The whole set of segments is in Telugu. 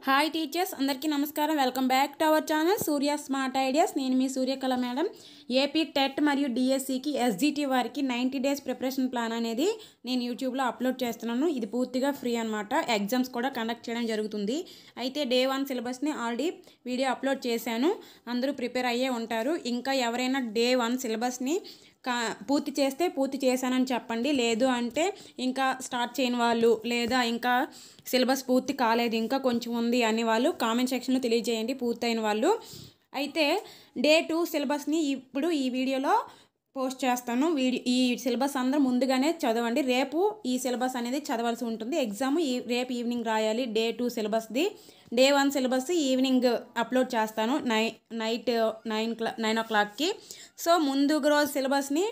హాయ్ టీచర్స్, అందరికీ నమస్కారం. Welcome back to our channel Surya smart ideas. నేను మీ సూర్యకళ మేడం. ఏపీ టెట్ మరియు డిఎస్సికి ఎస్జిటి వారికి 90 డేస్ ప్రిపరేషన్ ప్లాన్ అనేది నేను యూట్యూబ్లో అప్లోడ్ చేస్తున్నాను. ఇది పూర్తిగా ఫ్రీ అనమాట. ఎగ్జామ్స్ కూడా కండక్ట్ చేయడం జరుగుతుంది. అయితే డే 1 సిలబస్ని ఆల్రెడీ వీడియో అప్లోడ్ చేశాను. అందరూ ప్రిపేర్ అయ్యే ఉంటారు. ఇంకా ఎవరైనా డే 1 సిలబస్ని పూర్తి చేస్తే పూర్తి చేశానని చెప్పండి. లేదు అంటే ఇంకా స్టార్ట్ చేయని వాళ్ళు, లేదా ఇంకా సిలబస్ పూర్తి కాలేదు ఇంకా కొంచెం ఉంది అని వాళ్ళు కామెంట్ సెక్షన్లో తెలియజేయండి పూర్తయిన వాళ్ళు. అయితే డే 2 సిలబస్ని ఇప్పుడు ఈ వీడియోలో పోస్ట్ చేస్తాను. ఈ సిలబస్ అందరూ ముందుగానే చదవండి. రేపు ఈ సిలబస్ అనేది చదవాల్సి ఉంటుంది. ఎగ్జామ్ రేపు ఈవినింగ్ రాయాలి. డే 2 సిలబస్ది. డే 1 సిలబస్ ఈవినింగ్ అప్లోడ్ చేస్తాను నైట్ 9 o'clockకి. సో ముందు రోజు సిలబస్ని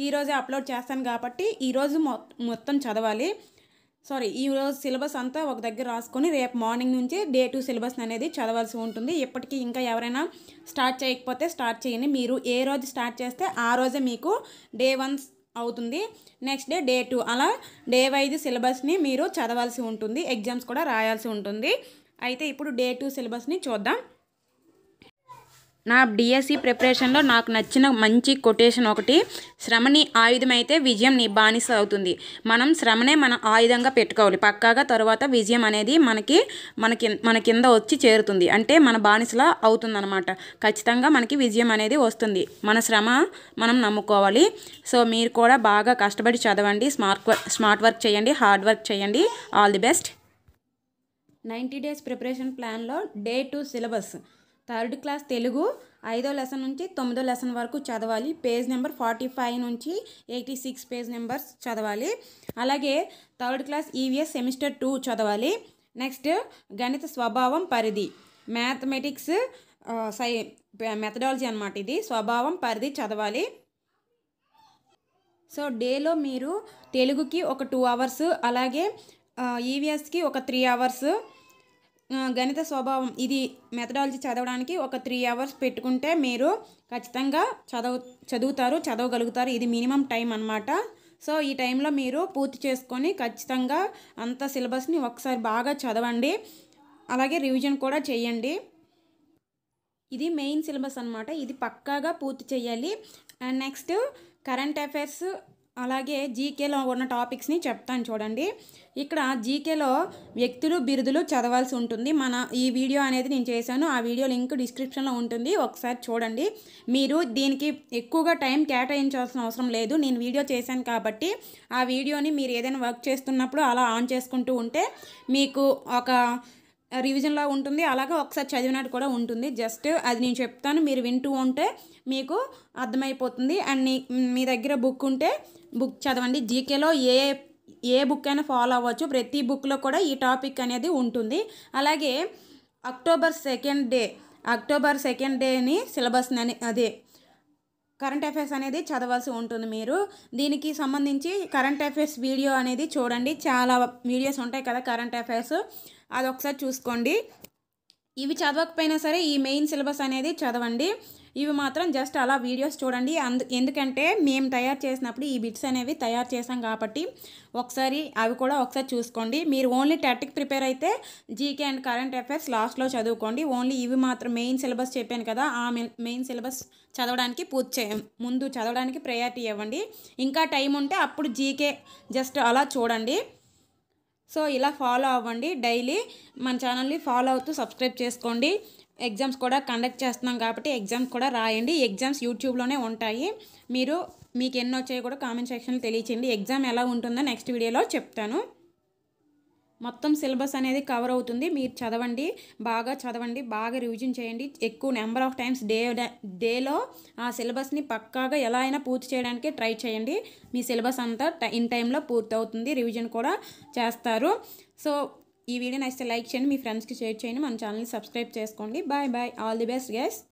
ఈరోజే అప్లోడ్ చేస్తాను కాబట్టి ఈరోజు మొత్తం చదవాలి. ఈరోజు సిలబస్ అంతా ఒక దగ్గర రాసుకొని రేపు మార్నింగ్ నుంచి డే 2 సిలబస్ అనేది చదవాల్సి ఉంటుంది. ఇప్పటికీ ఇంకా ఎవరైనా స్టార్ట్ చేయకపోతే స్టార్ట్ చేయండి. మీరు ఏ రోజు స్టార్ట్ చేస్తే ఆ రోజే మీకు డే 1 అవుతుంది. నెక్స్ట్ డే 2 అలా డే వైజ్ సిలబస్ని మీరు చదవాల్సి ఉంటుంది. ఎగ్జామ్స్ కూడా రాయాల్సి ఉంటుంది. అయితే ఇప్పుడు డే 2 సిలబస్ని చూద్దాం. నా డిఎస్సి ప్రిపరేషన్లో నాకు నచ్చిన మంచి కొటేషన్ ఒకటి, శ్రమని ఆయుధమైతే విజయం నీ బానిస అవుతుంది. మనం శ్రమనే మన ఆయుధంగా పెట్టుకోవాలి పక్కాగా. తర్వాత విజయం అనేది మన కింద వచ్చి చేరుతుంది. అంటే మన బానిసలా అవుతుందన్నమాట. ఖచ్చితంగా మనకి విజయం అనేది వస్తుంది. మన శ్రమ మనం నమ్ముకోవాలి. సో మీరు కూడా బాగా కష్టపడి చదవండి. స్మార్ట్ వర్క్ చేయండి, హార్డ్ వర్క్ చేయండి. All the best. 90 days preparation ప్లాన్లో day 2 syllabus 3rd class Telugu 5వ లెసన్ నుంచి 9వ లెసన్ వరకు చదవాలి. పేజ్ నెంబర్ 45 నుంచి 86 పేజ్ నెంబర్స్ చదవాలి. అలాగే 3rd క్లాస్ ఈవీఎస్ సెమిస్టర్ 2 చదవాలి. నెక్స్ట్ గణిత స్వభావం పరిధి, మ్యాథమెటిక్స్ మెథడాలజీ అనమాట. ఇది స్వభావం పరిధి చదవాలి. సో డేలో మీరు తెలుగుకి ఒక 2 hours, అలాగే ఈవీఎస్కి ఒక 3 hours, గణిత స్వభావం ఇది మెథడాలజీ చదవడానికి ఒక 3 hours పెట్టుకుంటే మీరు ఖచ్చితంగా చదవగలుగుతారు. ఇది మినిమం టైం అన్నమాట. సో ఈ టైంలో మీరు పూర్తి చేసుకొని ఖచ్చితంగా అంత సిలబస్ని ఒకసారి బాగా చదవండి. అలాగే రివిజన్ కూడా చేయండి. ఇది మెయిన్ సిలబస్ అన్నమాట. ఇది పక్కాగా పూర్తి చేయాలి. అండ్ నెక్స్ట్ కరెంట్ అఫైర్స్ అలాగే జీకేలో ఉన్న టాపిక్స్ని చెప్తాను చూడండి. ఇక్కడ జీకేలో వ్యక్తులు బిరుదులు చదవాల్సి ఉంటుంది. ఈ వీడియో అనేది నేను చేశాను. ఆ వీడియో లింక్ డిస్క్రిప్షన్లో ఉంటుంది. ఒకసారి చూడండి. మీరు దీనికి ఎక్కువగా టైం కేటాయించాల్సిన అవసరం లేదు. నేను వీడియో చేశాను కాబట్టి ఆ వీడియోని మీరు ఏదైనా వర్క్ చేస్తున్నప్పుడు అలా ఆన్ చేసుకుంటూ ఉంటే మీకు ఒక రివిజన్లా ఉంటుంది. అలాగే ఒకసారి చదివినట్టు కూడా ఉంటుంది. జస్ట్ అది నేను చెప్తాను, మీరు వింటూ ఉంటే మీకు అర్థమైపోతుంది. అండ్ మీ దగ్గర బుక్ ఉంటే బుక్ చదవండి. జీకేలో ఏ బుక్ అయినా ఫాలో అవ్వచ్చు. ప్రతి బుక్లో కూడా ఈ టాపిక్ అనేది ఉంటుంది. అలాగే అక్టోబర్ సెకండ్ డేని సిలబస్ అదే కరెంట్ అఫైర్స్ అనేది చదవాల్సి ఉంటుంది. మీరు దీనికి సంబంధించి కరెంట్ అఫైర్స్ వీడియో అనేది చూడండి. చాలా వీడియోస్ ఉంటాయి కదా కరెంట్ అఫైర్స్, అది ఒకసారి చూసుకోండి. ఇవి చదవకపోయినా సరే ఈ మెయిన్ సిలబస్ అనేది చదవండి. ఇవి మాత్రం జస్ట్ అలా వీడియోస్ చూడండి. ఎందుకంటే మేము తయారు చేసినప్పుడు ఈ బిట్స్ అనేవి తయారు చేసాం కాబట్టి అవి కూడా ఒకసారి చూసుకోండి. మీరు ఓన్లీ టెట్కి ప్రిపేర్ అయితే జీకే అండ్ కరెంట్ అఫైర్స్ లాస్ట్లో చదువుకోండి. ఓన్లీ ఇవి మాత్రం మెయిన్ సిలబస్ చెప్పాను కదా, ఆ మెయిన్ సిలబస్ చదవడానికి ముందు చదవడానికి ప్రయారిటీ ఇవ్వండి. ఇంకా టైం ఉంటే అప్పుడు జీకే జస్ట్ అలా చూడండి. సో ఇలా ఫాలో అవ్వండి. డైలీ మన ఛానల్ని ఫాలో అవుతూ సబ్స్క్రైబ్ చేసుకోండి. ఎగ్జామ్స్ కూడా కండక్ట్ చేస్తున్నాం కాబట్టి ఎగ్జామ్స్ కూడా రాయండి. ఎగ్జామ్స్ యూట్యూబ్లోనే ఉంటాయి. మీకు ఎన్ని వచ్చాయో కూడా కామెంట్ సెక్షన్లో తెలియచేయండి. ఎగ్జామ్ ఎలా ఉంటుందో నెక్స్ట్ వీడియోలో చెప్తాను. మొత్తం సిలబస్ అనేది కవర్ అవుతుంది. మీరు చదవండి, బాగా రివిజన్ చేయండి. ఎక్కువ నెంబర్ ఆఫ్ టైమ్స్ డేలో ఆ సిలబస్ని పక్కాగా ఎలా అయినా పూర్తి చేయడానికి ట్రై చేయండి. మీ సిలబస్ అంతా ఇన్ టైంలో పూర్తి అవుతుంది. రివిజన్ కూడా చేస్తారు. సో ఈ వీడియో నచ్చితే లైక్ చేయండి, మీ ఫ్రెండ్స్కి షేర్ చేయండి, మన ఛానల్ని సబ్స్క్రైబ్ చేసుకోండి. Bye. All the best guys.